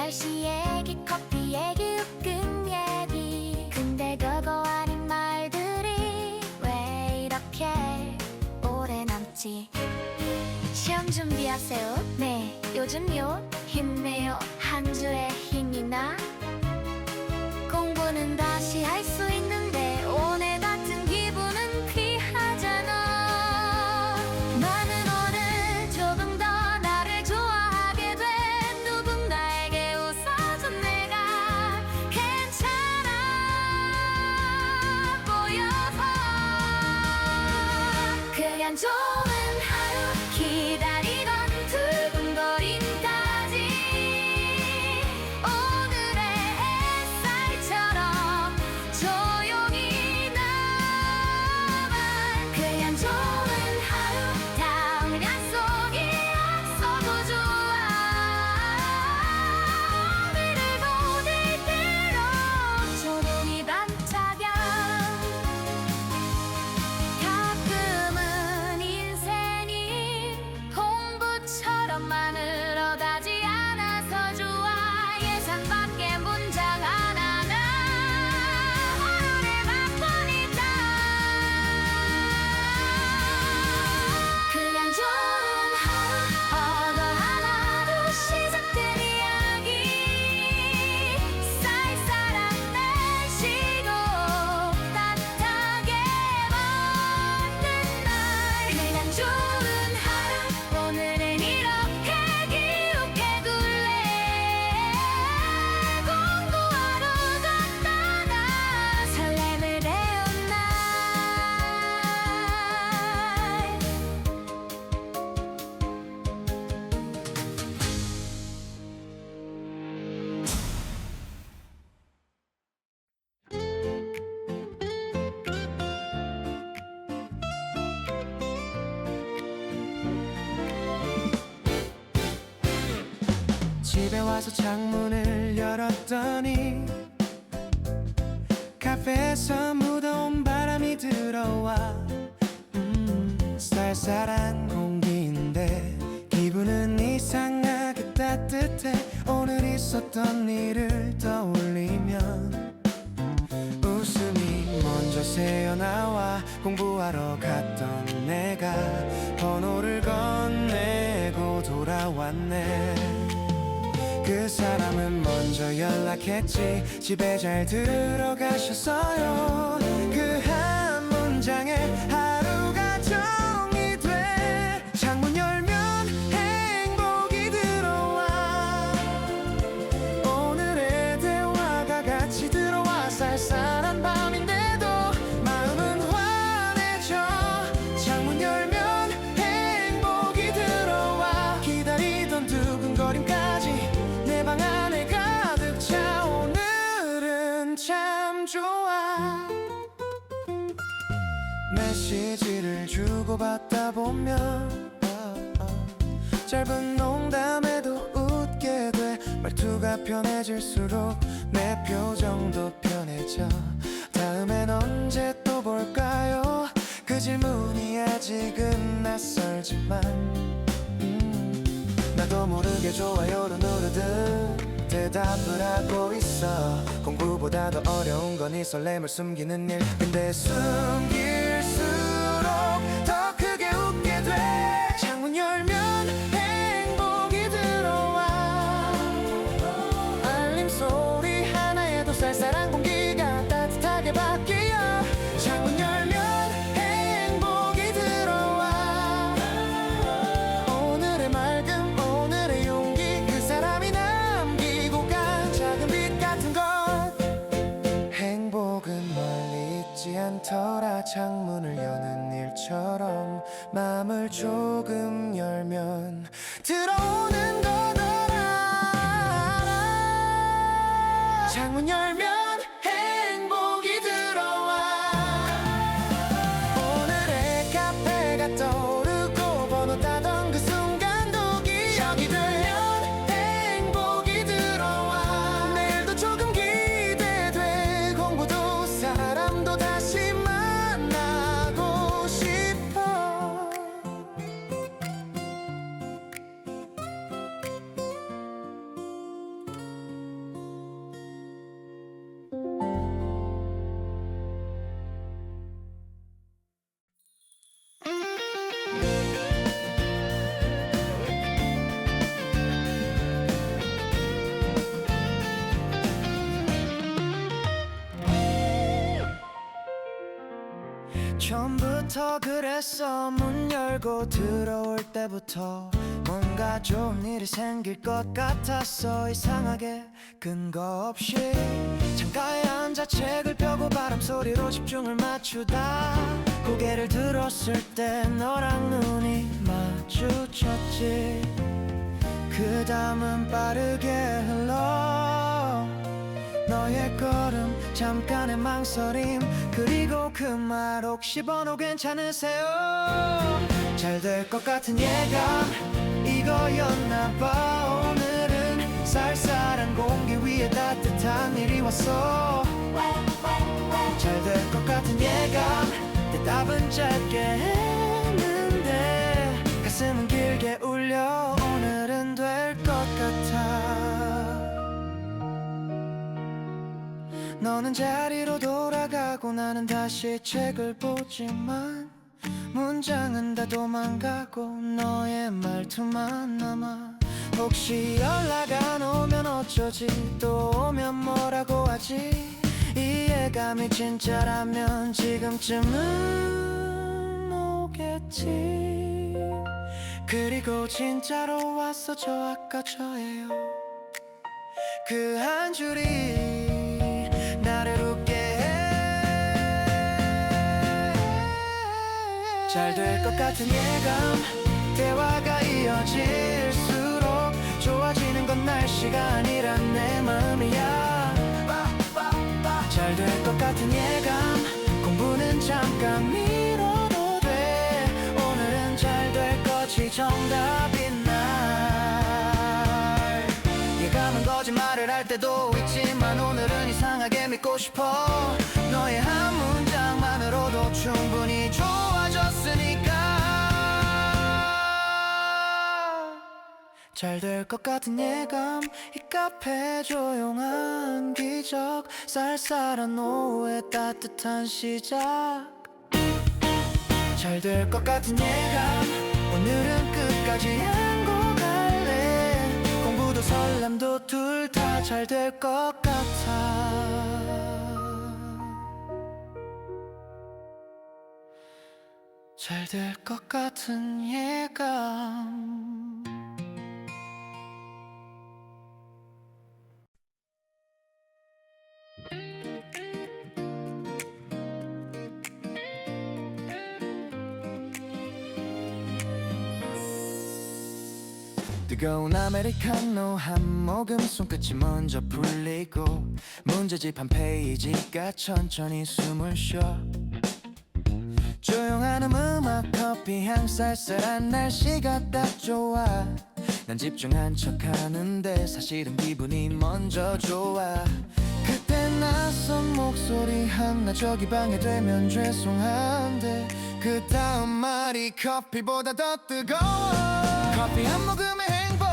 날씨 얘기, 커피 얘기, 으끔 얘기. 근데 별거 아닌 말들이 왜 이렇게 오래 남지? 시험 준비하세요. 네, 요즘요. 힘내요. 한 주에 힘이 나. 공부는 다시 할 수 있는데 오늘 같은 기분은 귀하잖아. 나는 오늘 조금 더 나를 좋아하게 돼. 누군가에게 웃어줘. 내가 괜찮아 보여서. 그냥 좋은 하루 기다리던 두근거림까지 오늘의 햇살처럼 조용히 남아. 그냥 좋은 하루 다음 약속이 없어도 좋아. 오늘을 보낼 대로 조용히 반짝여. 가끔은 인생이 공부처럼만 흘러가지 않아서 좋아. 예상 밖의 문장 하나나 하루를 바꾸니까. 그냥 좋은 하루 어느 하나로 시작된 이야기. 쌀쌀한 날씨도 따뜻하게 먹는 날. 그냥 좋은 하루 오늘은 이렇게 기울게 둘래. 공부하러 갔다가 설렘을 배운 날. 집에 와서 창문을 열었더니 카페에서 무더운 바람이 들어와. 쌀쌀한 공기인데 기분은 이상하게 따뜻해. 오늘 있었던 일을 떠올리면 웃음이 먼저 새어나와. 공부하러 갔던 내가 번호를 건네고 돌아왔네. 그 사람은 먼저 연락했지. 집에 잘 들어가셨어요. 그 한 문장에 하루가 정리돼. 창문 열면 행복이 들어와. 오늘의 대화가 같이 들어와. 쌀쌀한 밤인데도 마음은 환해져. 창문 열면 행복이 들어와. 기다리던 두근거림까지 내 방 안에 가득 차. 오늘은 참 좋아. 메시지를 주고받다 보면 짧은 농담에도 웃게 돼. 말투가 편해질수록 내 표정도 편해져. 다음엔 언제 또 볼까요? 그 질문이 아직은 낯설지만 나도 모르게 좋아요를 누르듯 대답을 하고 있어. 공부보다 더 어려운 건 이 설렘을 숨기는 일. 근데 숨길수록 더 크게 웃게 돼. 창문 열면 행복이 들어와. 알림 소리 하나에도 쌀쌀한 공기가 따뜻하게 바뀌어. 창문 열면 행복이 들어와. 오늘의 맑음 오늘의 용기. 그 사람이 남기고 간 작은 빛 같은 것. 행복은 멀리 있지 않더라. 창문을 여는 일처럼 마음을 조금 열면 들어오는 거더라. 창문 열면 행복이 들어와. 오늘의 카페가 떠오르고 번호 따던 그 순간도 기억이 되면 행복이 들어와. 내일도 조금 기대돼. 공부도 사람도 다시 만나고 싶어. 처음부터 그랬어. 문 열고 들어올 때부터 뭔가 좋은 일이 생길 것 같았어. 이상하게 근거 없이 창가에 앉아 책을 펴고 바람 소리로 집중을 맞추다 고개를 들었을 때 너랑 눈이 마주쳤지. 그 다음은 빠르게 흘러 너의 걸음 잠깐의 망설임 그리고 그 말 혹시 번호 괜찮으세요? 잘 될 것 같은 예감 이거였나 봐. 오늘은 쌀쌀한 공기 위에 따뜻한 일이 왔어. 잘 될 것 같은 예감 대답은 짧게 했는데 가슴은 길게 울려. 오늘은 될 것 같아. 너는 자리로 돌아가고 나는 다시 책을 보지만 문장은 다 도망가고 너의 말투만 남아. 혹시 연락 안 오면 어쩌지 또 오면 뭐라고 하지. 이해감이 진짜라면 지금쯤은 오겠지. 그리고 진짜로 왔어. 저 아까 저예요. 그 한 줄이 나를 웃게 해. 잘 될 것 같은 예감 대화가 이어질수록 좋아지는 건 날씨가 아니라 내 마음이야. 잘 될 것 같은 예감 공부는 잠깐 미뤄도 돼. 오늘은 잘 될 거지 정답인 날. 예감은 거짓말을 할 때도 있지만 오늘은 이상하게 믿고 싶어. 너의 한 문장만으로도 충분히 좋아졌으니까. 잘 될 것 같은 예감 이 카페 조용한 기적 쌀쌀한 오후의 따뜻한 시작. 잘 될 것 같은 예감 오늘은 끝까지 안고 갈래. 공부도 설렘도 둘 다 잘 될 것 같아. 잘 될 것 같은 예감. 뜨거운 아메리카노 한 모금 손끝이 먼저 풀리고 문제집 한 페이지가 천천히 숨을 쉬어. 조용한 음악 커피 향 쌀쌀한 날씨가 딱 좋아. 난 집중한 척하는데 사실은 기분이 먼저 좋아. 그때 낯선 목소리 하나 저기 방해되면 죄송한데 그 다음 말이 커피보다 더 뜨거워. 커피 한 모금의 행복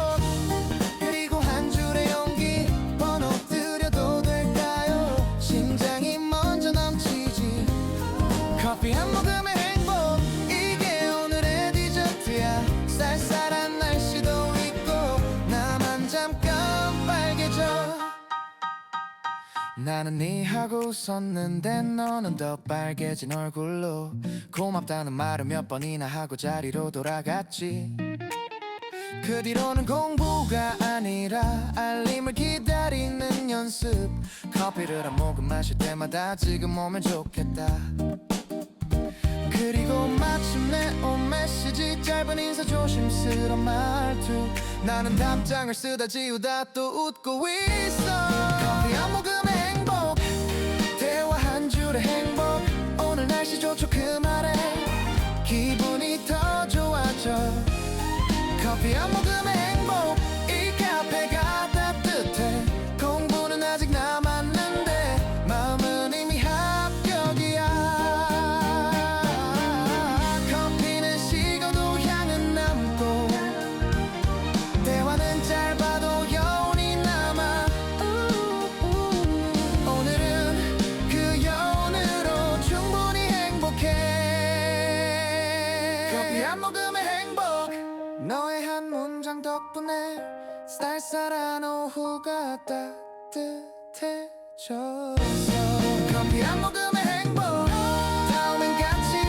그리고 한 줄의 용기 번호 드려도 될까요? 심장이 먼저 넘치지. 커피 한 모금의 행복 이게 오늘의 디저트야. 쌀쌀한 날씨도 있고 나만 잠깐 빨개져. 나는 네 하고 웃었는데 너는 더 빨개진 얼굴로 고맙다는 말을 몇 번이나 하고 자리로 돌아갔지. 그 뒤로는 공부가 아니라 알림을 기다리는 연습. 커피를 한 모금 마실 때마다 지금 오면 좋겠다. 그리고 마침내 온 메시지 짧은 인사 조심스런 말투. 나는 답장을 쓰다 지우다 또 웃고 있어. 커피 한 모금의 행복 대화 한 줄의 행복 오늘 날씨 좋죠 그 말에 기분이 더 좋아져. 커피 한 모금의 행복 이 카페가 따뜻해. 공부는 아직 남았는데 마음은 이미 합격이야. 커피는 식어도 향은 남고 대화는 짧아도 여운이 남아. 오늘은 그 여운으로 충분히 행복해. 커피 한 모금의 행복 너의 한 문장 덕분에 쌀쌀한 오후가 따뜻해졌어. 커피 한 모금의 행복 다음엔 같이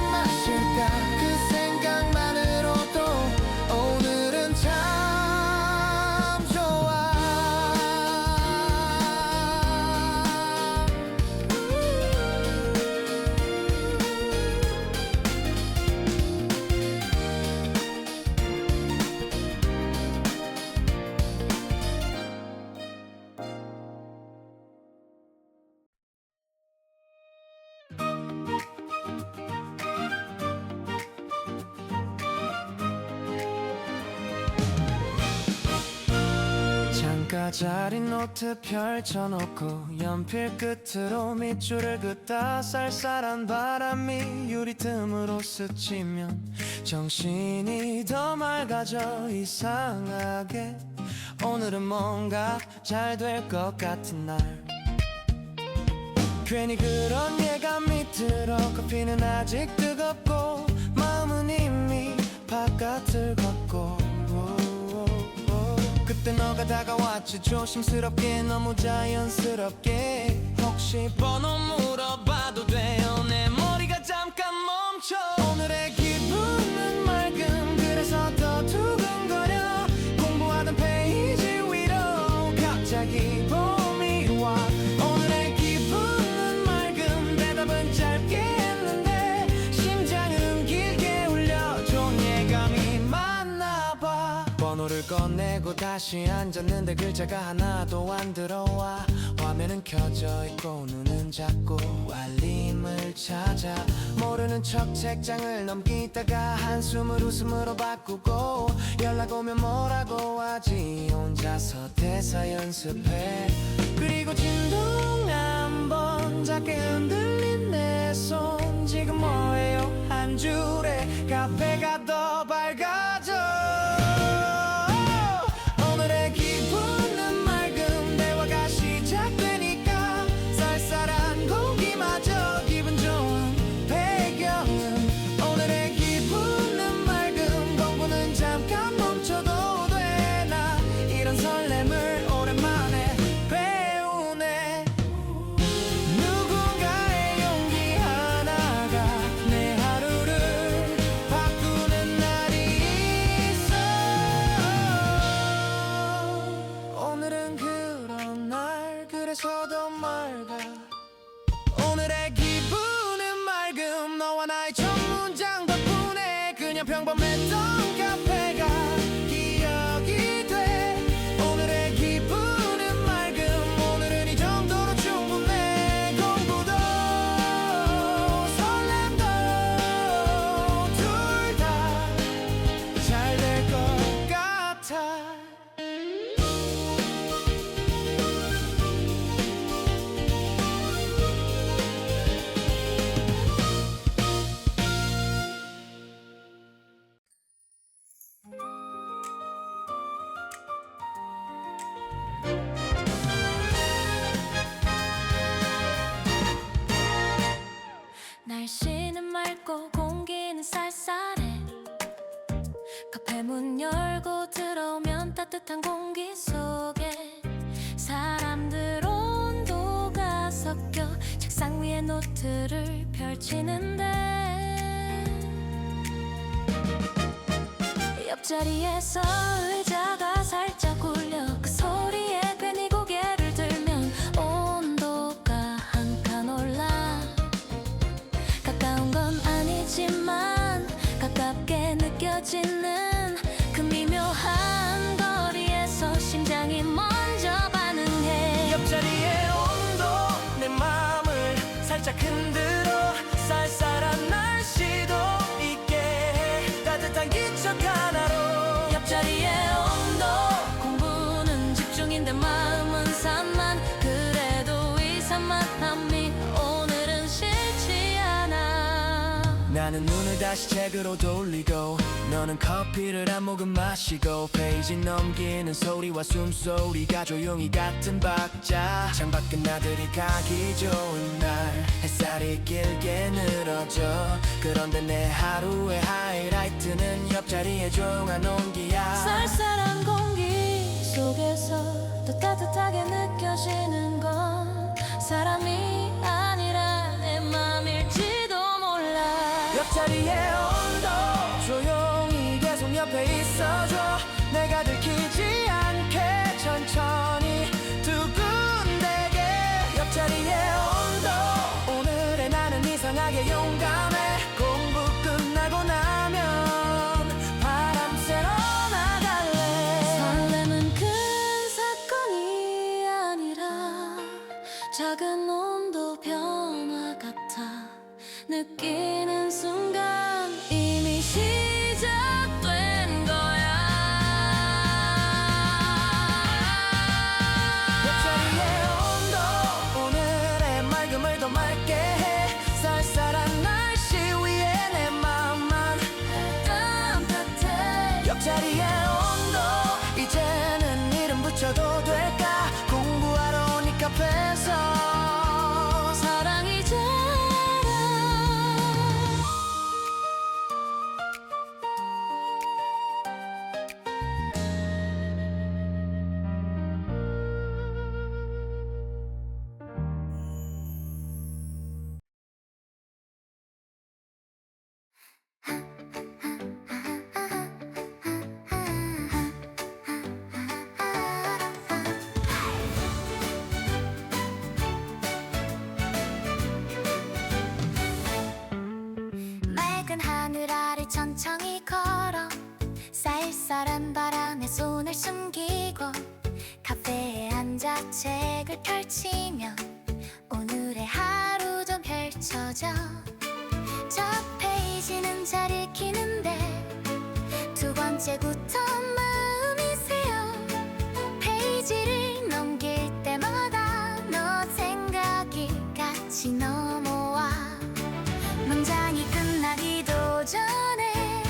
내가 자린 노트 펼쳐놓고 연필 끝으로 밑줄을 긋다 쌀쌀한 바람이 유리 틈으로 스치면 정신이 더 맑아져 이상하게 오늘은 뭔가 잘 될 것 같은 날 괜히 그런 예감이 들어 커피는 아직 뜨겁고 마음은 이미 바깥을 걷고 그때 너가 다가왔지 조심스럽게 너무 자연스럽게 혹시 번호 물어봐도 돼요 내 머리가 잠깐 멈춰 오늘의 기분은 맑음 그래서 더 두근거려 공부하던 페이지 위로 갑자기 봄이 와 오늘의 기분은 맑음 대답은 짧게 했는데 심장은 길게 울려 좋은 예감이 많나봐 번호를 꺼내고 다시 앉았는데 글자가 하나도 안 들어와 화면은 켜져 있고 눈은 자꾸 알림을 찾아 모르는 척 책장을 넘기다가 한숨을 웃음으로 바꾸고 연락 오면 뭐라고 하지 혼자서 대사 연습해 그리고 진동 한번 작게 흔들린 내 손 지금 뭐해요 한 줄에 카페가 더 밝아져 오늘의 기분은 맑음 대화가 시작되니까 쌀쌀한 공기마저 기분 좋은 배경음 오늘의 기분은 맑음 공부는 잠깐 멈춰도 되나 이런 설렘을 오랜만에 배우네 누군가의 용기 하나가 내 하루를 바꾸는 날이 있어 오늘은 그런 날 그래서 더 맑아 오늘의 기분은 맑음 너와 나의 첫 문장 덕분에 그냥 평범했던 카페가 기억이 돼 오늘의 기분은 맑음 오늘은 이 정도로 충분해 공부도 설렘도 둘 다 잘 될 것 같아 날씨는 맑고 공기는 쌀쌀해 카페 문 열고 들어오면 따뜻한 공기 속에 사람들 온도가 섞여 책상 위에 노트를 펼치는데 옆자리에서 의자가 살짝 굴려 그 소리에 괜히 고개를 들면 온도가 한 칸 올라 가까운 건 아니지만 가깝게 느껴지는 그 미묘한 거리에서 심장이 먼저 반응해 옆자리의 온도 내 마음을 살짝 흔들어 쌀쌀한 날씨도 있게 해 따뜻한 기척 하나로 옆자리의 온도 공부는 집중인데 마음은 산만 그래도 이 산만함이 오늘은 싫지 않아 나는 눈을 다시 책으로 돌리고 너는 커피를 한 모금 마시고 페이지 넘기는 소리와 숨소리가 조용히 같은 박자 창밖은 나들이 가기 좋은 날 햇살이 길게 늘어져 그런데 내 하루의 하이라이트는 옆자리의 조용한 온기야 쌀쌀한 공기 속에서 더 따뜻하게 느껴지는 건 사람이 아니라 내 맘일지도 몰라 옆자리의 온도 조용히 계속 옆에 있어줘 내가 들키지 않게 천천히 두근대게 옆자리의 온도 오늘의 나는 이상하게 용감해 공부 끝나고 나면 바람 쐬러 나갈래 설렘은 큰 사건이 아니라 작은 온도 변화 같아 느끼는 순간 이미 시작된 거야 책을 펼치면 오늘의 하루 좀 펼쳐져. 첫 페이지는 잘 읽히는데 두 번째부터 마음이 새요. 페이지를 넘길 때마다 너 생각이 같이 넘어와. 문장이 끝나기도 전에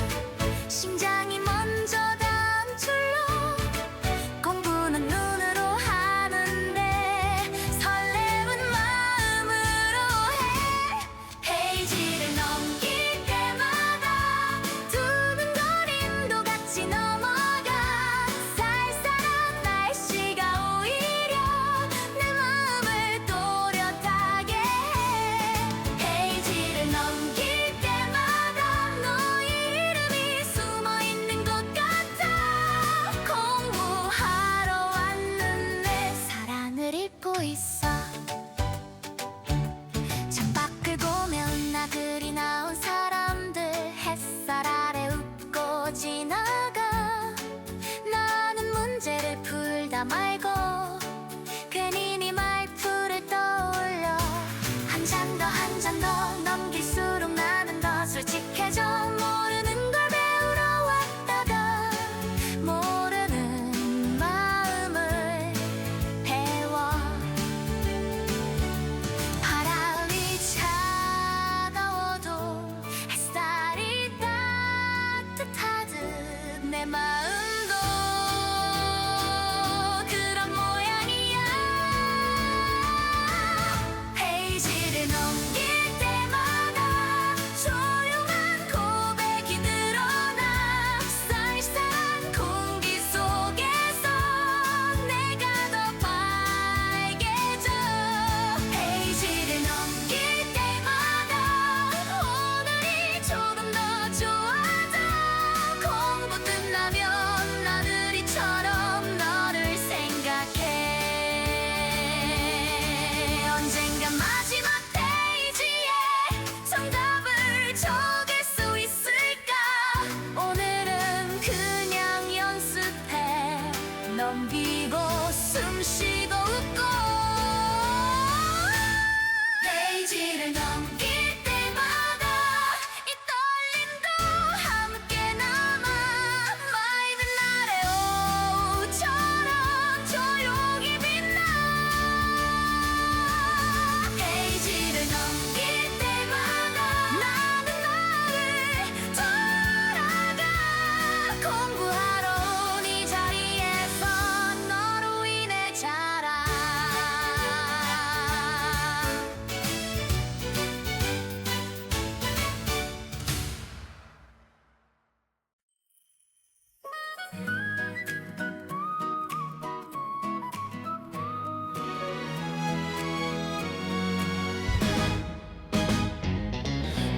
심장이 먼저 다음 줄로. 공부는 눈으로 하는데 설렘은 마음으로 해. 페이지를 넘길 때마다 두근거림도 같이 넘어가. 쌀쌀한 날씨가 오히려 내 마음을 또렷하게 해. 페이지를 넘길 때마다 너의 이름이 숨어있는 것 같아. 공부하러 왔는데 사랑을 읽고 있어. 창밖을 보면 나들이 나온 사람들 햇살 아래 웃고 지나가. 나는 문제를 풀다 말고 괜히 네 말투를 떠올려. 한 잔 더 한 잔 더 넘길수록 나는 더 솔직해져. 모르는 걸 배우러 왔다가 모르는 마음을 배워. 바람이 차가워도 햇살이 따뜻하듯 내 마음도 그런 모양이야. 페이지를 넘길 때마다 조용한 고백이 늘어나. 쌀쌀한 공기 속에서 내가 더 밝게져. 페이지를 넘길 때마다 오늘이 조금 더 좋아져. 공부 끝나면 나들이처럼 너를 생각해. 언젠가 마지막 페이지에 정답을 적을 수 있을까. 오늘은 그냥 연습해. 넘기고 숨쉬고 웃고. 페이지를 넘길 때마다 이 떨림도 함께 남아. 맑은 날의 오후처럼 조용히 빛나. 페이지를 넘길 때마다 나는 나를 돌아가. 공부하러 온 이 자리에서 너로 인해 자라.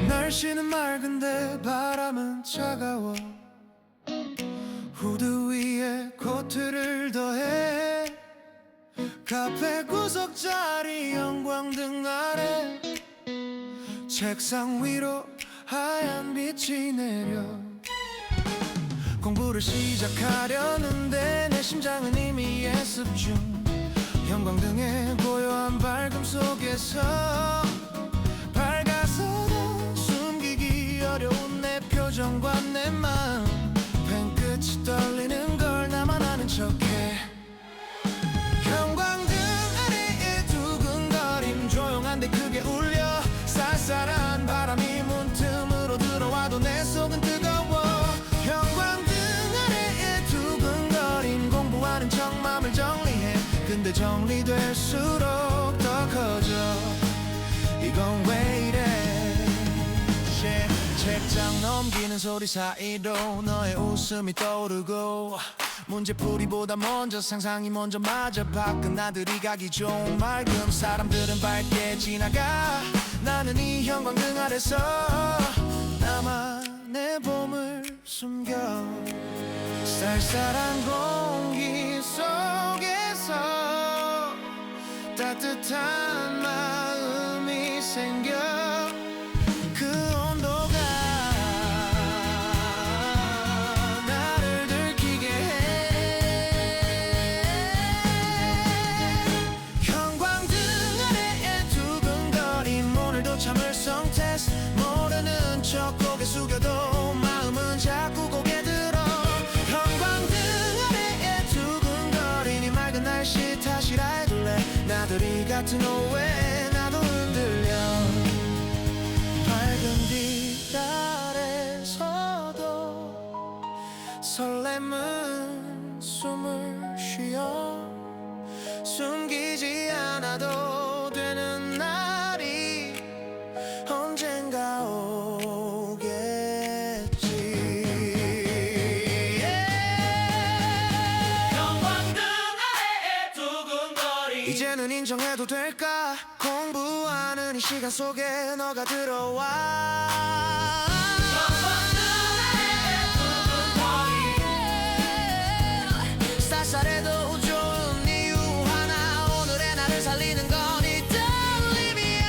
날씨는 맑은데 바람은 차가워. 후드 위에 코트를 더해. 카페 구석자리 형광등 아래 책상 위로 하얀 빛이 내려. 공부를 시작하려는데 내 심장은 이미 예습 중. 형광등의 고요한 밝음 속에서 밝아서도 숨기기 어려운 내 표정과 내 마음. 펜 끝이 떨리는 걸 나만 아는 척해. 형광등 아래의 두근거림 조용한데 크게 울려. 쌀쌀한 바람이 문틈으로 들어와도 내 속은 뜨거워. 형광등 아래의 두근거림 공부하는 척 맘을 정리해. 근데 정리될수록 더 커져. 이건 왜 이래. 책장 넘기는 소리 사이로 너의 웃음이 떠오르고. 문제풀이보다 먼저 상상이 먼저 맞아. 밖은 나들이 가기 좋은 맑음. 사람들은 밝게 지나가. 나는 이 형광등 아래서 나만의 봄을 숨겨. 쌀쌀한 공기 속에서 따뜻한 마음이 생겨. 그 온도가 나를 들키게 해. 같은 오후에 나도 흔들려 밝은 빛 아래서도 설렘은 숨을 쉬어 숨기지 않아도 되는 날이 언젠가 오겠지. 형광등 아래에 두근거리 이제는 인정해도 될까? 공부하는 이 시간 속에 너가 들어와. 형광등 아래에 두근거리 쌀쌀해도 좋은 이유 하나 오늘의 나를 살리는 건 이 떨림이야.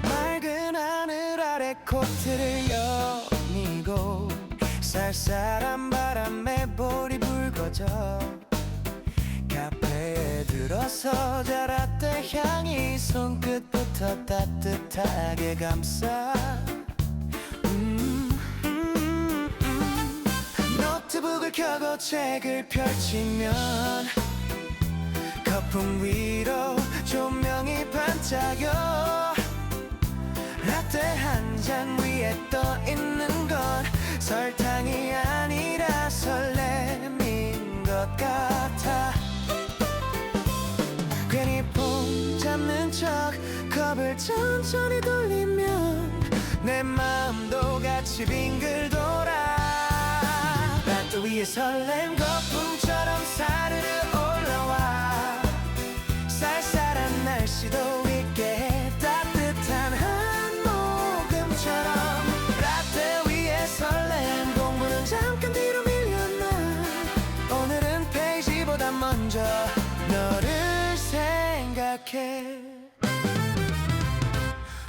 맑은 하늘 아래 코트를 여미고 쌀쌀한 바람에 볼이 붉어져 카페에 들어서 자라떼 향이 손끝부터 따뜻하게 감싸 노트북을 켜고 책을 펼치면 거품 위로 조명이 반짝여 라떼 한 잔 위에 떠 있는 건 설탕이 아니라 설렘인 것 같아. 괜히 폼 잡는 척 컵을 천천히 돌리면 내 마음도 같이 빙글 돌아. 라떼 위에 설렘 거품처럼 사르르 올라와 쌀쌀한 날씨도 있게 해 따뜻한 한 모금처럼 라떼 위에 설렘 공부는 잠깐 뒤로 밀려나 오늘은 페이지보다 먼저 너를 생각해.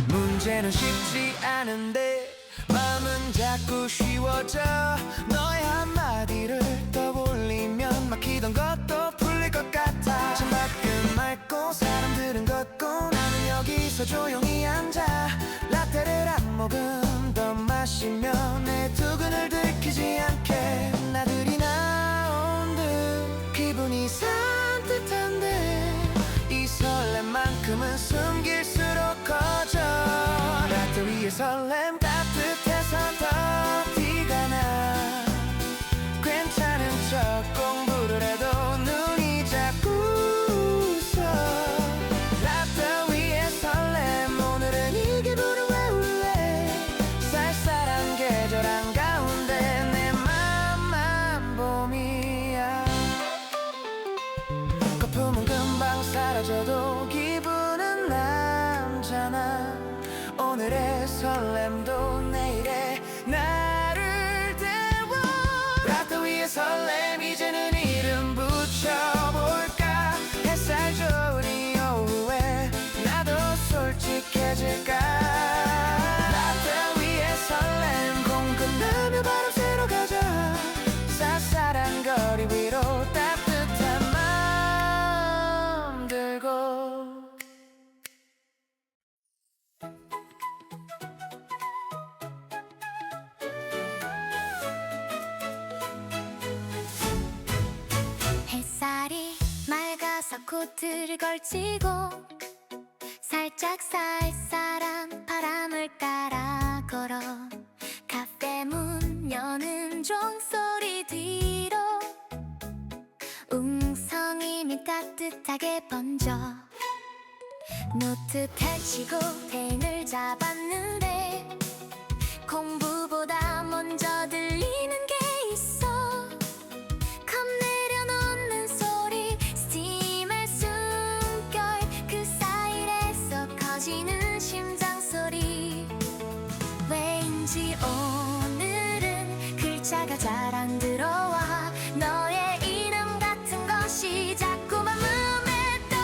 문제는 쉽지 않은데 마음은 자꾸 쉬워져. 너의 한마디를 떠올리면 막히던 것도 풀릴 것 같아. 창밖은 맑고 사람들은 걷고 나는 여기서 조용히 앉아 라떼를 한 모금 더 마시며 내 두근을 들키지 않게 나들이 나온 듯 기분이 산뜻한데 이 설렘만큼은 숨길수록 커져. 라떼 위에 설렘 따뜻해서 더 티가 나. 괜찮은 척 공부를 해도 눈이 자꾸 웃어. 라떼 위에 설렘 오늘은 이 기분을 외울래. 쌀쌀한 계절 한가운데 내 맘만 봄이야. 거품은 금방 사라져도 기분은 남잖아. 오늘의 설렘도 내일의 나를 태워. 라떼 위에 설렘 이제는 이름 붙여볼까. 햇살 좋은 이 오후에 나도 솔직해질까. 라떼 위에 설렘 공 끝나며 바람 쐬러 가자. 쌀쌀한 거리 위로 따뜻한 마음 들고. 햇살이 맑아서 코트를 걸치고 살짝 쌀쌀한 바람을 따라 걸어 카페 문 여는 종소리 뒤로 웅성임이 따뜻하게 번져. 노트 펼치고 펜을 잡았는데 공부보다 먼저 들리는 게 있어. 컵 내려놓는 소리 스팀의 숨결 그 사이에서 커지는 심장 소리. 왠지 오늘은 문자가 잘 안 들어와 너의 이름 같은 것이 자꾸만 눈에 떠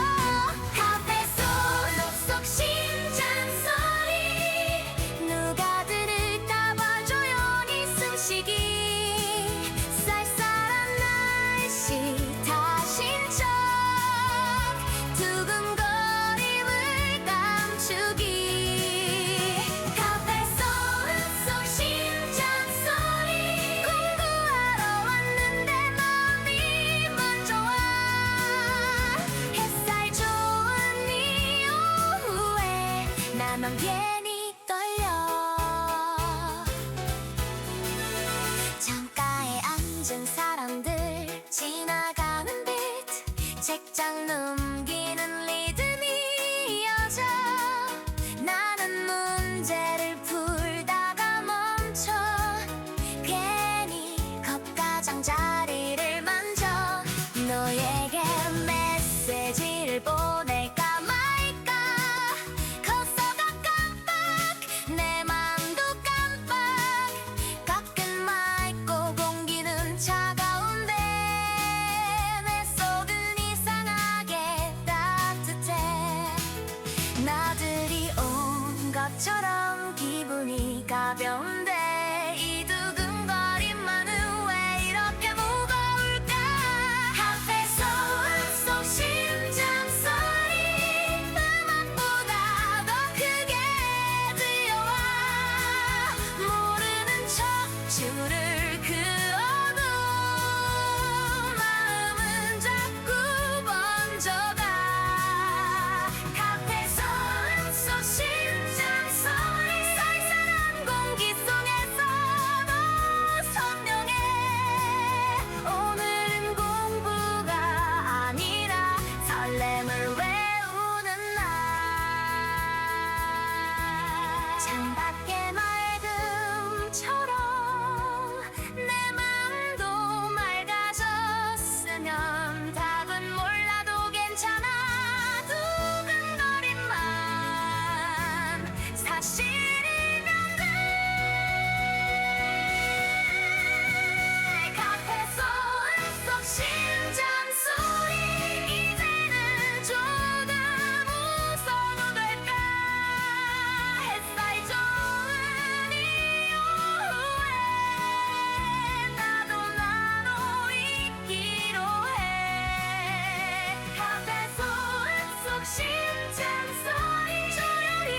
카페 속 심장 소리 누가 들을까 봐 조용히 숨쉬기 쌀쌀한 날씨 다신 척 두근거림을 감추기 카페 속 심장 소리 공부하러 왔는데 마음이만 좋아 햇살 좋은 이 오후에 나만 괜히 떨려 창가에 앉은 사람들 지나가는 비트 책장 넘기는 리듬이 이어져 나는 문제를 풀다가 멈춰 괜히 컵가장 자리를 만져 너에게 메시지를 보낼까 말까 커서가 깜빡 내 맘도 깜빡 가끔 맑고 공기는 차가운데 내 속은 이상하게 따뜻해 나들이 온 것처럼 기분이 가벼운데 이 두근거림만은 왜 이렇게 무거울까 카페 속 심장 소리 음악보다 더 크게 들려와 모르는 척 줄을 그어도 마음은 자꾸 번져가 카페 속 심장 소리 쌀쌀한 공기 속에서도 선명해 오늘은 공부가 아니라 설렘을 외우는 날 창밖의 맑음처럼 내 마음도 맑아졌으면 답은 몰라도 괜찮아 두근거림만 사실이면 돼 카페 속 심장 소리 이제는 조금 웃어도 될까 햇살 좋은 이 오후에 나도 나로 있기로 해 카페 속 심장 소리 조용히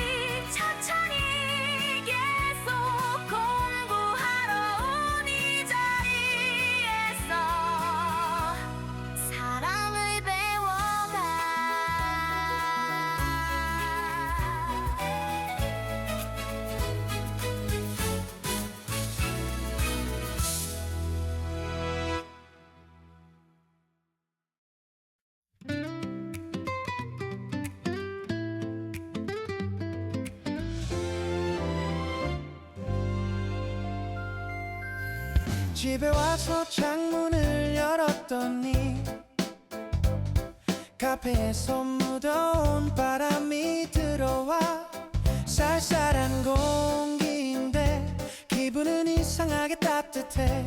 천천히 계속 공부하러 온 이 자리에서 사랑을 배워가 집에 와서 창문을 열었더니 카페에서 묻어온 바람이 들어와 쌀쌀한 공기인데 기분은 이상하게 따뜻해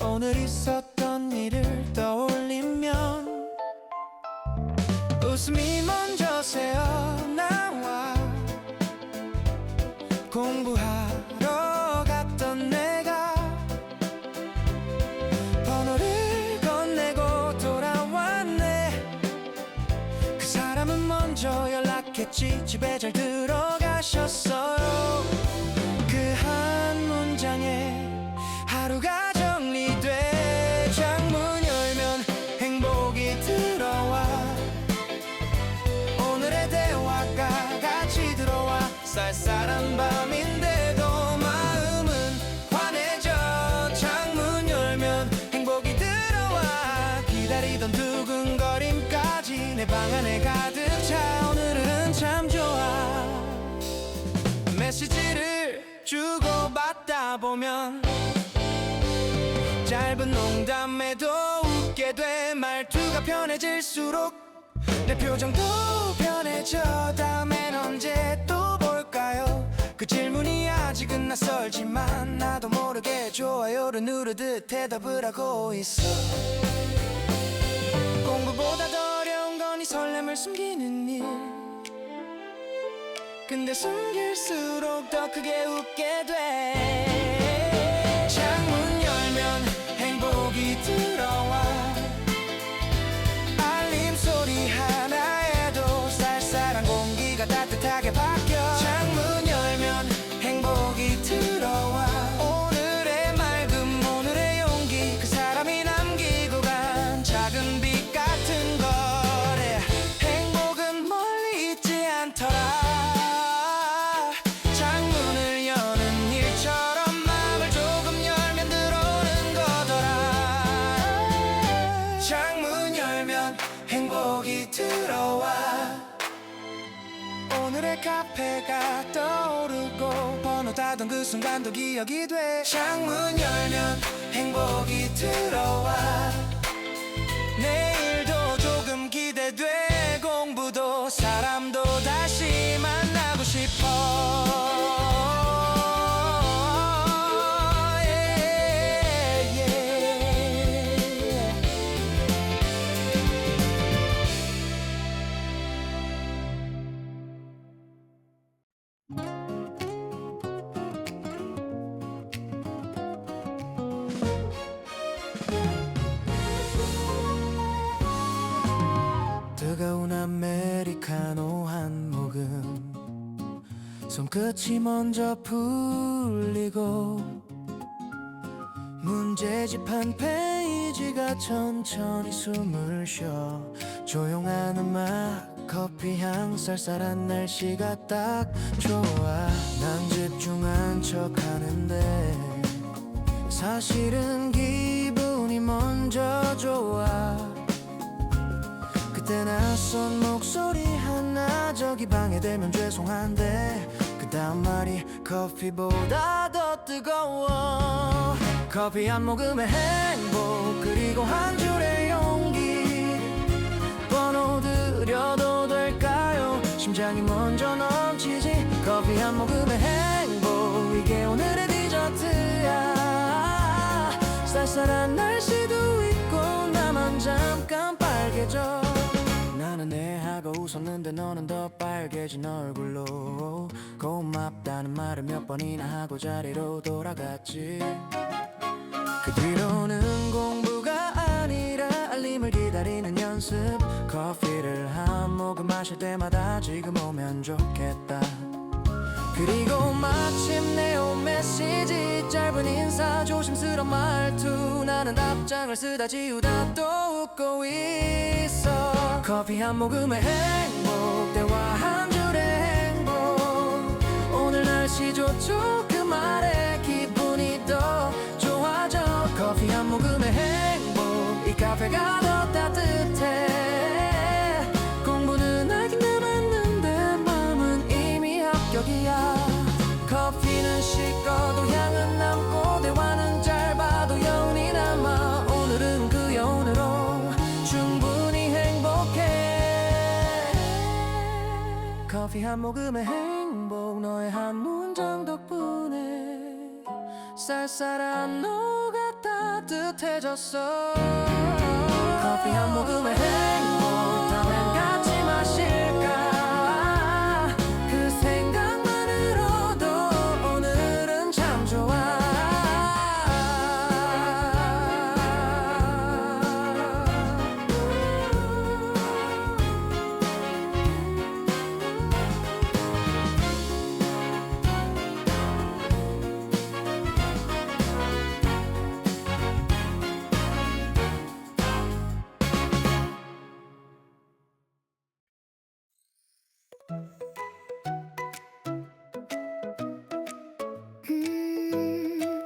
오늘 있었던 일을 떠올리면 웃음이 먼저 새어나와 공부하러 갔던 내가 번호를 건네고 돌아왔네 그 사람은 먼저 연락했지 집에 잘 들어가셨어요 그 한 문장에 하루가 정리돼 창문 열면 행복이 들어와 오늘의 대화가 같이 들어와 쌀쌀한 밤인데도 마음은 환해져 창문 열면 행복이 들어와 기다리던 두근거림까지 내 방 안에 가득 차 오늘은 참 좋아 메시지를 주고받다 보면 짧은 농담에도 웃게 돼 말투가 편해질수록 내 표정도 편해져 다음엔 언제 또 볼까요 그 질문이 아직은 낯설지만 나도 모르게 좋아요를 누르듯 대답을 하고 있어. 공부보다 더 어려운 건 이 설렘을 숨기는 일. 근데 숨길수록 더 크게 웃게 돼. 창문 열면 행복이 들어와. 알림 소리 하나에도 쌀쌀한 공기가 따뜻하게 바뀌어. 창문 열면 행복이 들어와. 오늘의 맑음 오늘의 용기 그 사람이 남기고 간 작은 빛 같은 거래. 행복은 멀리 있지 않더라. 창문을 여는 일처럼 마음을 조금 열면 들어오는 거더라. 창문 열면 행복이 들어와. 오늘의 카페가 떠오르고 번호 닫은 그 순간도 기억이 돼. 창문 열면 행복이 들어와. 내일도 조금 기대돼. 공부도 사람도 다시 만나고 싶어. 뜨거운 아메리카노 한 모금 손끝이 먼저 풀리고 문제집 한 페이지가 천천히 숨을 쉬어. 조용한 음악 커피 향 쌀쌀한 날씨가 딱 좋아. 난 집중한 척 하는데 사실은 기분이 먼저 좋아. 그때 낯선 목소리 하나 저기 방해되면 죄송한데 그 다음 말이 커피보다 더 뜨거워. 커피 한 모금의 행복 그리고 한 줄의 용기. 번호 드려도 될까요? 심장이 먼저 넘치지. 커피 한 모금의 행복 이게 오늘의 디저트야. 쌀쌀한 날씨도 있고 나만 잠깐 빨개져. 나는 네 하고 웃었는데 너는 더 빨개진 얼굴로 고맙다는 말을 몇 번이나 하고 자리로 돌아갔지. 그 뒤로는 공부가 아니라 알림을 기다리는 연습. 커피를 한 모금 마실 때마다 지금 오면 좋겠다. 그리고 마침내 온 메시지 짧은 인사 조심스러운 말투. 나는 답장을 쓰다 지우다 또 웃고 있어. 커피 한 모금의 행복 대화 한 줄의 행복. 오늘 날씨 좋죠 그 말에 기분이 더 좋아져. 커피 한 모금의 행복 이 카페가 더 따뜻해. 공부는 아직 남았는데 마음은 이미 합격이야. 커피는 식어도 향은 남고 대화는 짧아도 여운이 남아. 오늘은 그 여운으로 충분히 행복해. 커피 한 모금의 행복 너의 한 문장 덕분에 쌀쌀한 너가 따뜻해졌어. 커피 한 모금의 행복 다음엔 같이 마실까. 그 생각만으로도 오늘은 참 좋아.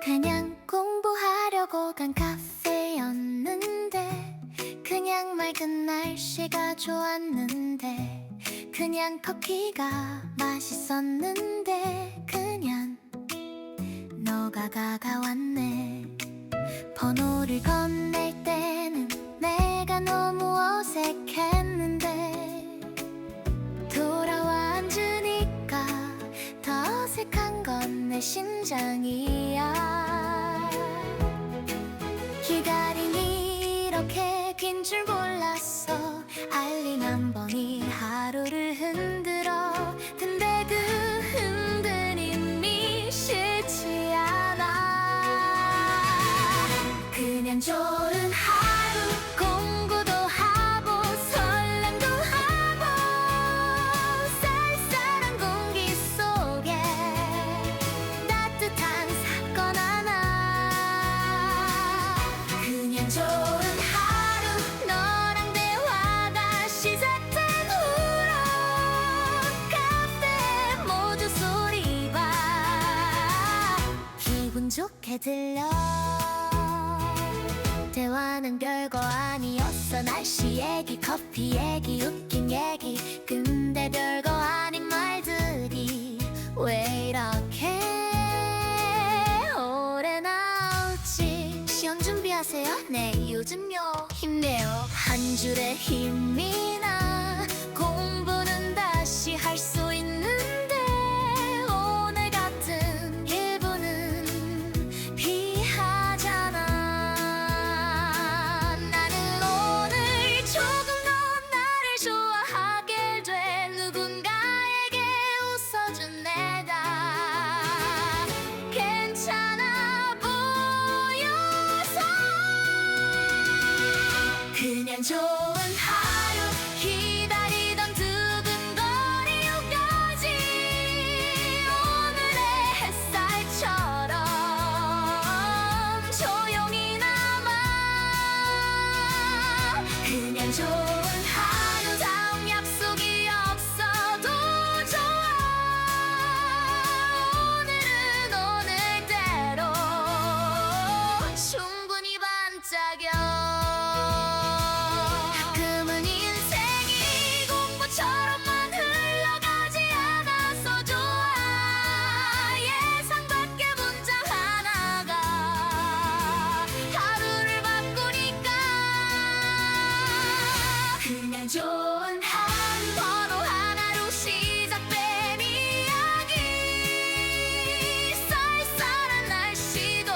그냥 공부하려고 간 카페였는데 그냥 맑은 날씨가 좋았는데 그냥 커피가 맛있었는데 그냥 너가 다가왔네. 번호를 건넬 때는 내가 너무 어색했는데 돌아와 앉으니까 더 어색한 내 심장이야. 기다림이 이렇게 긴 줄 몰랐어. 알림 한 번이 하루를 흔들어. 근데 그 흔들림이 싫지 않아. 그냥 좋은 하루. 공부도 하고 설렘도 하고 쌀쌀한 공기 속에 따뜻한 사건 하나. 그냥 좋은 하루. 너랑 대화가 시작된 후로 카페 모두 소리 봐. 기분 좋게 들려. 대화는 별거 아니었어. 날씨 얘기, 커피 얘기, 웃긴 얘기. 근데 별거 아닌 말들이 왜 이렇게 오래 나올지. 시험 준비하세요? 네, 요즘요. 힘내요. 한 줄에 힘이 나. 공부는 다시 할 수 있는데 오늘 같은 일부는 피하잖아. 나는 오늘 조금 더 나를 좋아하게 돼. 누군가에게 웃어준 내가 괜찮아 보여서. 그냥 좋은 하루. 기다리던 두근거림까지 오늘의 햇살처럼 조용히 남아. 그냥 좋은 하루. 다음 약속이 없어도 좋아. 오늘은 오늘대로 충분히 반짝여. 가끔은 인생이 공부처럼만 흘러가지 않아서 좋아. 예상 밖의 문장 하나가 하루를 바꾸니까. 그냥 좋은 하루. 번호 하나로 시작된 이야기. 쌀쌀한 날씨도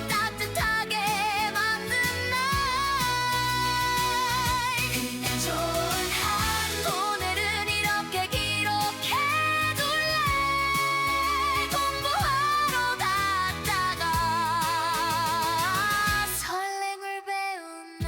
따뜻하게 만든 날. 그냥 좋은 하루. 오늘은 이렇게 기록해둘래. 공부하러 갔다가 설렘을 배운 날.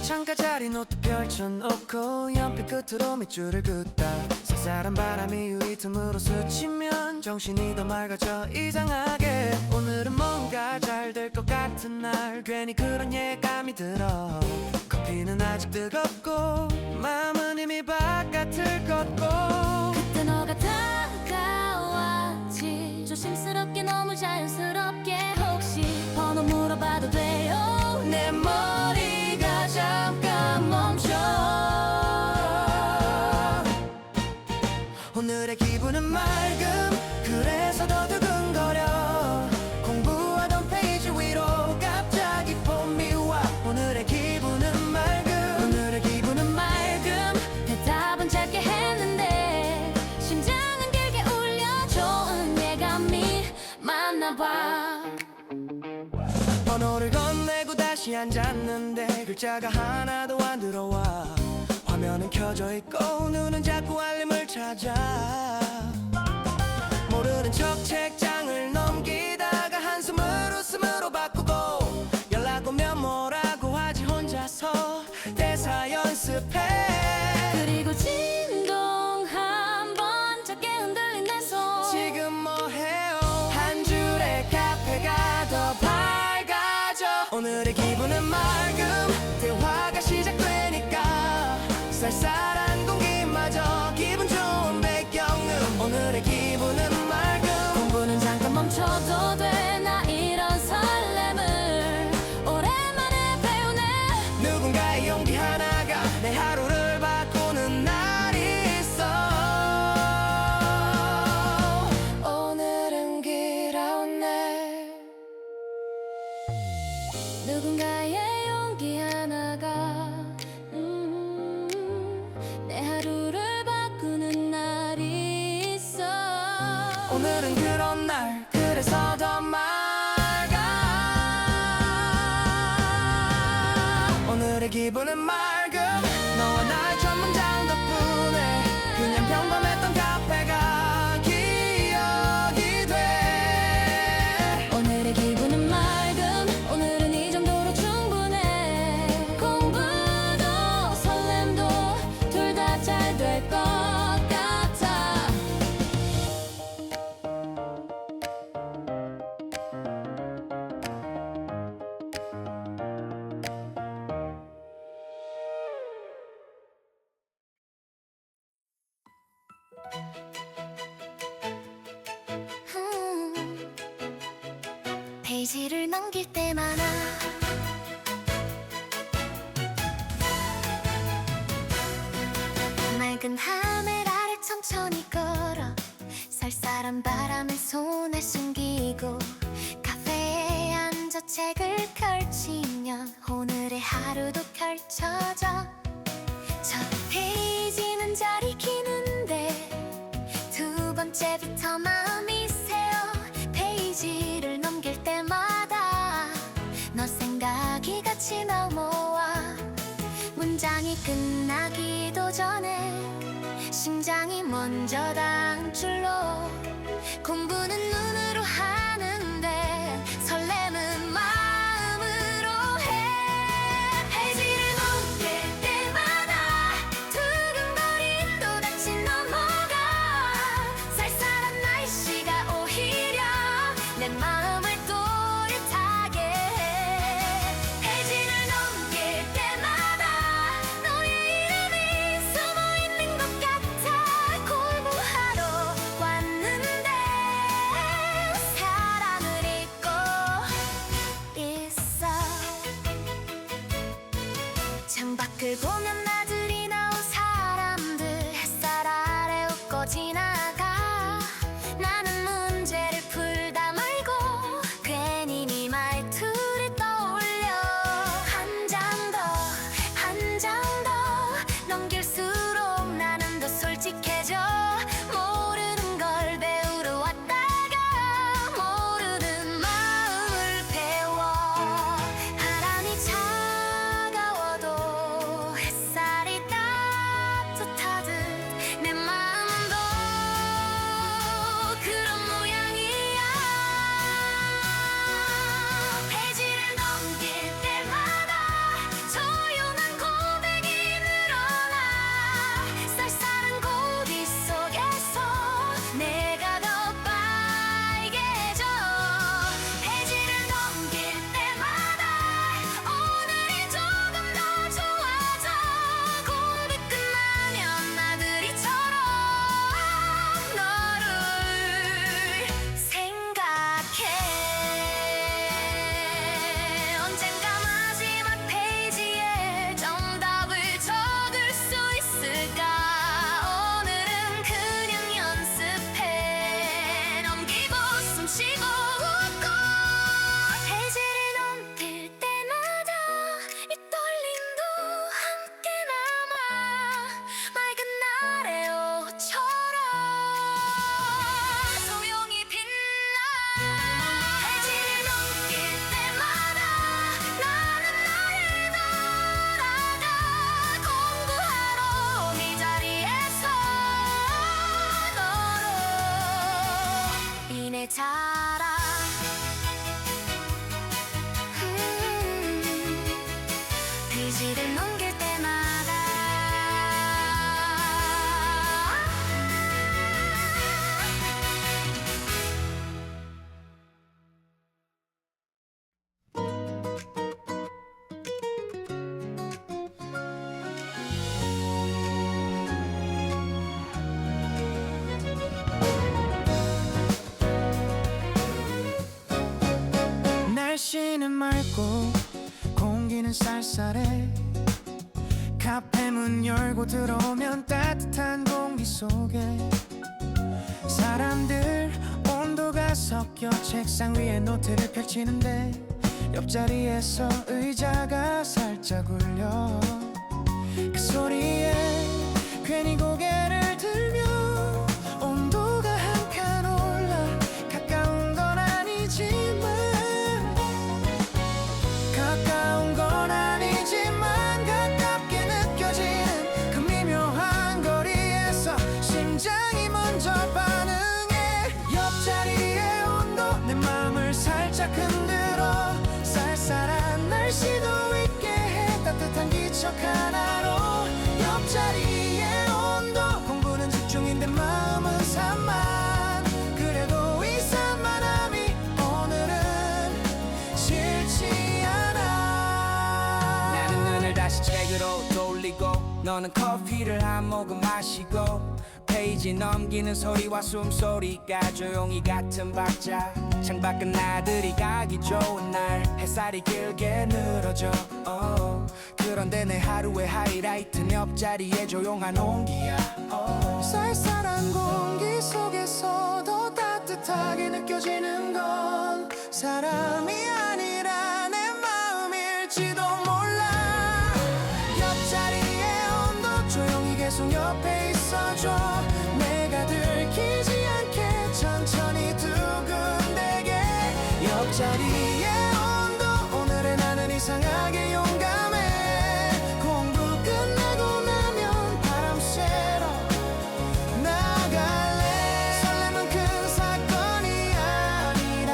창가 자리 노트 펼쳐놓고 연필 끝으로 밑줄을 긋다. 쌀쌀한 바람이 유리 틈으로 스치면 정신이 더 맑아져 이상하게. 오늘은 뭔가 잘 될 것 같은 날. 괜히 그런 예감이 들어. 커피는 아직 뜨겁고 마음은 이미 바깥을 걷고. 그때 너가 다가왔지. 조심스럽게 너무 자연스럽게. 혹시 번호 물어봐도 돼요? 내 머리가 잠깐 멈춰. 오늘의 기분은 맑음. 그래서 더 두근거려. 공부하던 페이지 위로 갑자기 봄이 와. 오늘의 기분은 맑음. 오늘의 기분은 맑음. 대답은 짧게 했는데 심장은 길게 울려. 좋은 예감이 많나봐. 번호를 건네고 다시 앉았는데 글자가 하나도 안 들어와. 화면은 켜져 있고 눈은 자꾸 알림을 찾아. 모르는 척 책장을 넘기다가 한숨을 웃음으로 바꾸고. 연락 오면 뭐라고 하지 혼자서 대사 연습해. 그리고 진동 한 번 작게 흔들린 내 손. 지금 뭐 해요? 한 줄의 카페가 더 밝아져. 오늘의 기분은 맑음. 대화가 시작되니까 쌀쌀한 공기마저 기분 좋은 배경음. 오늘의 기분은 맑음. 공부는 잠깐 멈춰도 돼. 나 이런 설렘을 오랜만에 배운 내 하루를 바꾸는 날이 있어. 오늘은 그런 날 그래서 더 맑아. 오늘의 기분은 맑음. 너와 나의 첫 문장 덕분에 그냥 평범했던 카페가 기억이 돼. 오늘의 기분은 맑음. 오늘은 이 정도로 충분해. 공부도 설렘도 둘 다 잘 될 것 같아. 페이지를 넘길 때마다 맑은 하늘 아래 천천히 걸어 쌀쌀한 바람에 손에 숨기고 카페에 앉아 책을 펼치면 오늘의 하루도 펼쳐져. 첫 페이지는 잘 익히는데 두 번째부터 마음이 새어. 페이지를 넘길 때마다 너 생각이 같이 넘어와. 문장이 끝나기도 전에 심장이 먼저 닿은 줄로. 공부는 눈으로 하는데 설렘은 마음으로 해. 페이지를 넘길 때마다 두근거림 또다시 넘어가. 쌀쌀한 날씨가 오히려 내 마음을 또렷하게 해. 페이지를 넘길 때마다 너의 이름이 숨어있는 것 같아. 공부하러 왔는데 사랑을 잊고 있어. 창밖을 보면 나들이 나온 사람들 햇살 아래 웃고 지나가. 나는 문제를 풀다 말고 괜히 네 말투를 떠올려. 한 장 더, 한 장 더 넘길수록 나는 더 솔직해져. 모르는 걸 배우러 왔다가 모르는 마음을 배워. 바람이 차가워도 햇살이 따뜻하듯 내 마음도 그런 모양이야. 페이지를 넘길 때마다 조용한 고백이 늘어나. 쌀쌀한 고비 속에서 내가 더 빨개져. 페이지를 넘길 때마다 오늘이 조금 더 좋아져. 공부 끝나면 나들이처럼 너를 생각해. 언젠가 마지막 페이지에 정답을 적을 수 있을까. 오늘은 그냥 연습해. 넘기고 숨쉬고 웃고. 페이지를 넘길 때마다 이 떨림도 함께 남아. 맑은 날의 옷처럼 조용히 빛나. 페이지를 넘길 때마다 나는 나를 돌아가. 공부하러 이 자리에서 너로 인해 자라. 페이지를 넘길 때마다 날씨는 맑고 공기는 쌀쌀해. 카페 문 열고 들어오면 따뜻한 공기 속에 사람들 온도가 섞여 책상 위에 노트를 펼치는데 옆자리에서 의자가 살짝 울려. 그 소리에 그 괜히 고개를 들면 온도가 한 칸 올라 가까운 건 아니지만 가깝게 느껴지는 그 미묘한 거리에서 심장이 먼저 반응해 옆자리의 온도 내 마음을 살짝 흔들어 쌀쌀한 날씨도 있게 해 따뜻한 기척 하나로 옆자리의 온도 공부는 집중인데 마음은 산만 그래도 이 산만함이 오늘은 싫지 않아 나는 눈을 다시 책으로 돌리고 너는 커피를 한 모금 마시고 페이지 넘기는 소리와 숨소리가 조용히 같은 박자 창밖은 나들이 가기 좋은 날 햇살이 길게 늘어져 그런데 내 하루의 하이라이트는 옆자리의 조용한 온기야 쌀쌀한 공기 속에서 더 따뜻하게 느껴지는 건 사람이 아니라 내 마음일지도 몰라 옆자리의 온도 조용히 계속 옆에 있어줘 내가 들키지 않게 천천히 두근대게 옆자리의 온도 오늘의 나는 이상하게 용감해 공부 끝나고 나면 바람 쐬러 나갈래 설렘은 큰 사건이 아니라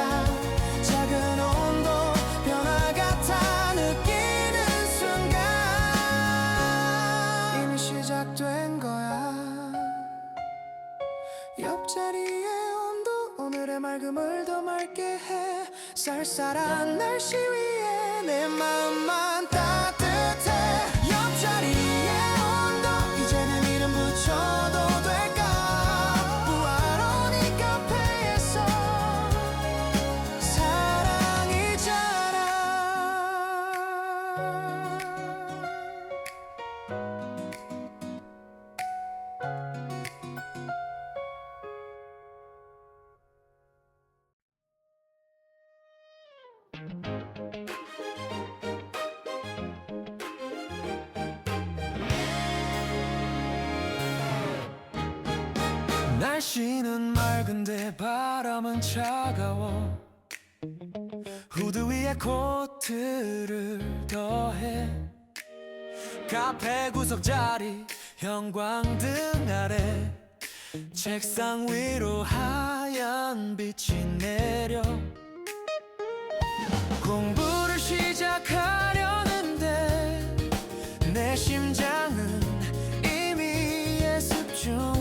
작은 온도 변화 같아 느끼는 순간 이미 시작된 거야 옆자리의 온도 오늘의 맑음을 더 맑게 해 쌀쌀한 날씨 위에 내 마음만 따뜻해 옆자리의 온도 이제는 이름 붙여도 될까 부활한 이 카페에서 사랑이 자라 날씨는 맑은데 바람은 차가워 후드 위에 코트를 더해 카페 구석 자리 형광등 아래 책상 위로 하얀 빛이 내려 공부를 시작하려는데 내 심장은 이미 예습 중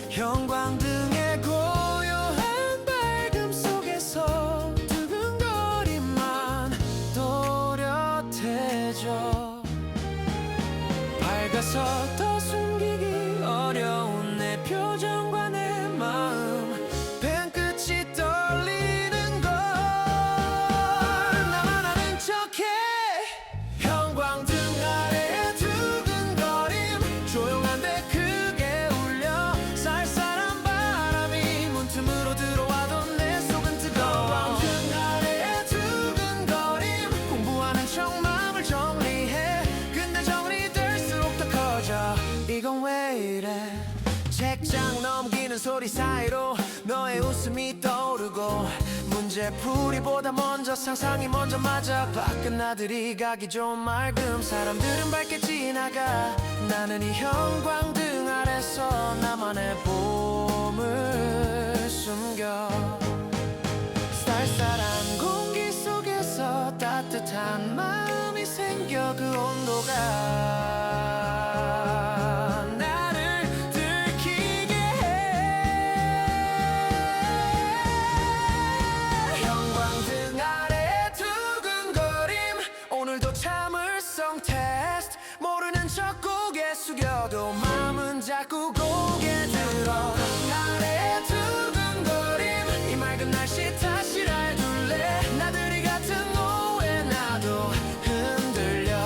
형광등의 고요한 밝음 속에서 두근거림만 또렷해져 밝아서 더 숨기기 어려운 내 표정과 내 마음 펜 끝이 떨리는 걸 나만 아는 척해 형광등 아래의 두근거림 조용한데 크게 울려 쌀쌀한 바람이 문틈으로 들어와도 내 속은 뜨거워 형광등 아래의 두근거림 공부하는 척 마음을 정리해 근데 정리될수록 더 커져 이건 왜 이래 책장 넘기는 소리 사이로 너의 웃음이 떠오르고 문제풀이보다 먼저 상상이 먼저 맞아 밖은 나들이 가기 좋은 맑음 사람들은 밝게 지나가 나는 이 형광등 아래서 나만의 봄을 숨겨 쌀쌀한 공기 속에서 따뜻한 마음이 생겨 그 온도가 나를 들키게 해 형광등 아래 두근거림 오늘도 참을성 테스트 모르는 척 고개 숙여도 마음은 자꾸 고개 들어 아래 두근거림 이 맑은 날씨 탓이라 해둘래 나들이 같은 오해 나도 흔들려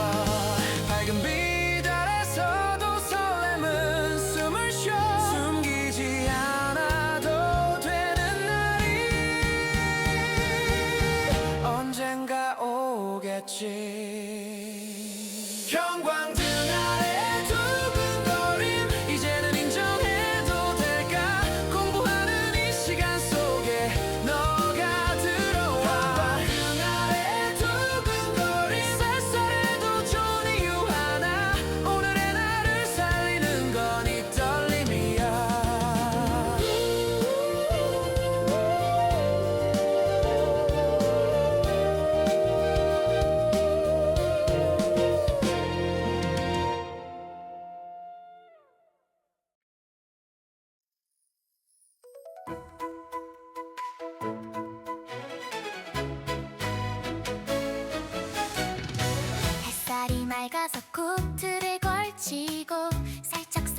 밝은 빛 아래서도 설렘은 숨을 쉬어 숨기지 않아도 되는 날이 언젠가 오겠지 형광등 아래 두근거림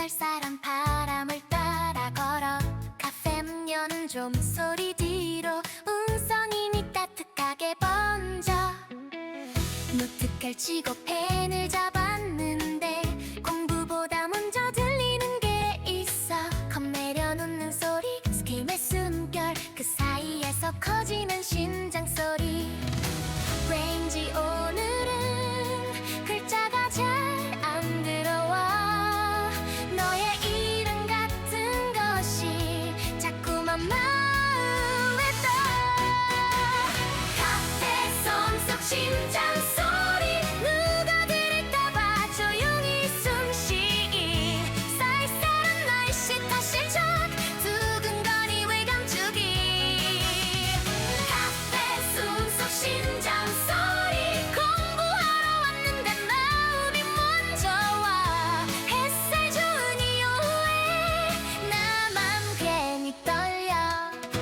쌀쌀한 바람을 따라 걸어 카페 문 여는 좀 소리 뒤로 운성이니 따뜻하게 번져 노트 깔치고 펜을 잡았는데 공부보다 먼저 들리는 게 있어 겁내려 웃는 소리 스킬의 숨결 그 사이에서 커지는 심장 소리 왠지 오늘은 글자가 잘 안 들어와 너의 이름 같은 것이 자꾸만 마음에 떠 카페 솜속 심장 소리 누가 들을까봐 조용히 숨쉬기 쌀쌀한 날씨 탓일 적 두근거리 왜 감추기 카페 솜속 심장 소리 공부하러 왔는데 마음이 먼저 와 햇살 좋은 이후에 나만 괜히 떨려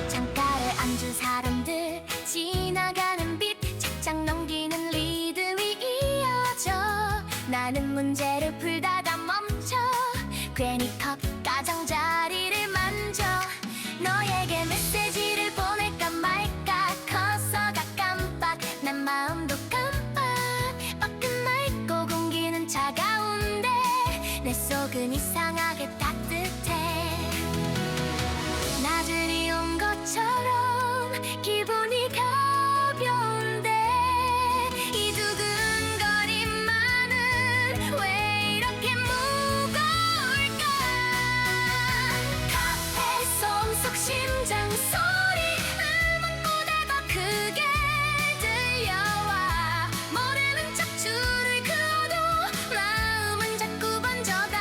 창가를 앉은 사람들 지나가는 빛 책장 넘기는 리듬이 이어져 나는 문제를 풀다가 멈춰 괜히 턱 가장자리를 만져 너에게 메시지를 보낼까 말까 커서가 깜빡 난 마음도 깜빡 밖은 맑고 공기는 차가운데 내 속은 이상하게 따뜻해 나들이 온 것처럼 기분이 가벼운데 이 두근거림만은 왜 이렇게 무거울까 카페 솜속 심장 소리 음악보다 더 크게 들려와 모르는 척 줄을 그어도 마음은 자꾸 번져가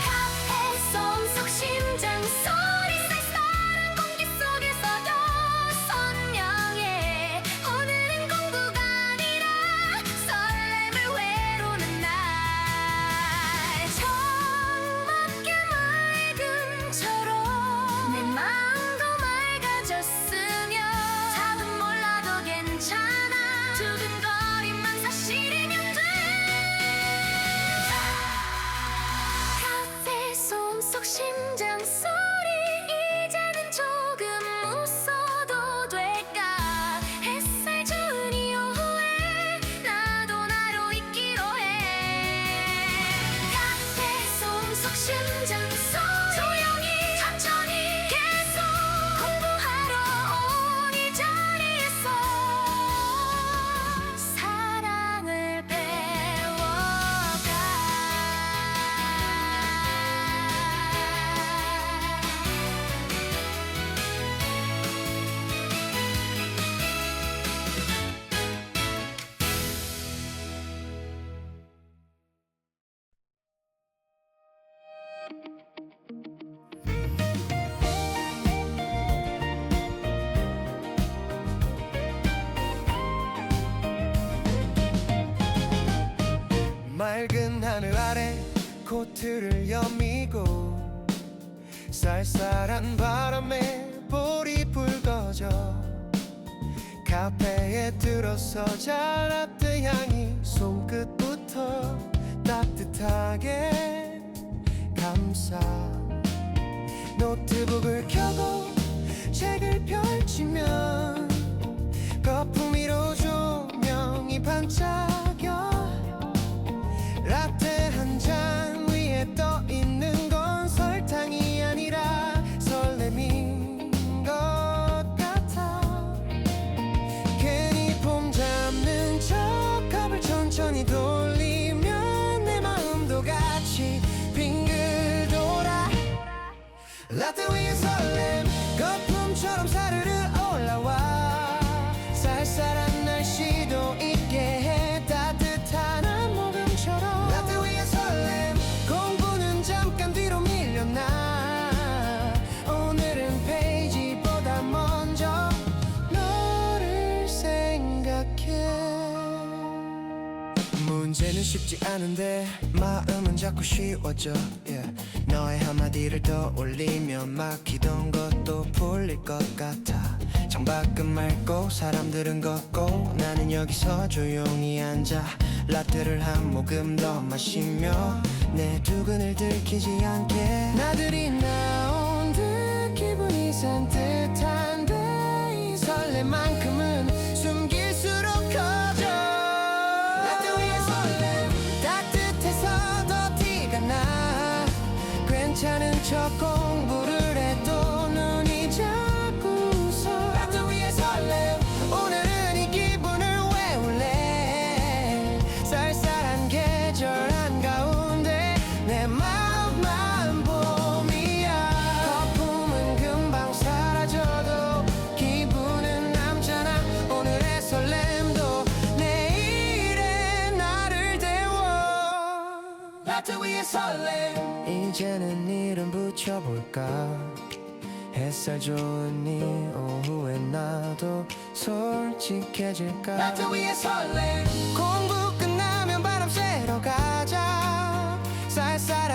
카페 솜속 심장 소리 쌀쌀한 공기 속에서도 선명해 오늘은 공부가 아니라 설렘을 외로는 날 창밖에 맑음처럼 내 마음도 맑아졌으면 답은 몰라도 괜찮아 두근거림만 사실이면 돼 카페 솜속 심장 소리 이제는 조금 웃어도 될까 햇살 좋은 이후에 나도 나로 있기로 해 카페 솜속 심장 소리 조용히 천천히 계속 공부하러 온 이 자리에서 사랑을 배워가 맑은 하늘 아래 코트를 여미고 쌀쌀한 바람에 볼이 붉어져 카페에 들어서자 라떼 향이 손끝부터 따뜻하게 감싸 노트북을 켜고 책을 펼치면 거품 위로 조명이 반짝여 라떼 한 잔 위에 떠 있는 건 설탕이 아니라 설렘인 것 같아 괜히 폼 잡는 척 컵을 천천히 돌리면 내 마음도 같이 빙글 돌아 라떼 위에 설렘 거품처럼 사르르 올라와 쌀쌀한 날씨도 있게 해 따뜻한 한 모금처럼 라떼 위에 설렘 공부는 잠깐 뒤로 밀려나 오늘은 페이지보다 먼저 너를 생각해 문제는 쉽지 않은데 마음은 자꾸 쉬워져 yeah. 너의 한마디를 떠올리면 막히던 것도 풀릴 것 같아 창밖은 맑고 사람들은 걷고 나는 여기서 조용히 앉아 라떼를 한 모금 더 마시며 내 두근을 들키지 않게 나들이 나온 듯 기분이 산뜻한데 이 설렘만큼은 숨길수록 커져 라떼 위의 설렘 따뜻해서 더 티가 나 괜찮은 척 공부를 해도 눈이 자꾸 웃어 라떼 위의 설렘 오늘은 이 기분을 외울래 쌀쌀한 계절 한가운데 내 마음만 봄이야 거품은 금방 사라져도 기분은 남잖아 오늘의 설렘도 내일의 나를 데워 라떼 위의 설렘 이제는 이름 붙여볼까 햇살 좋은 이 오후에 나도 솔직해질까 라떼 위의 설렘 공부 끝나면 바람 쐬러 가자 쌀쌀한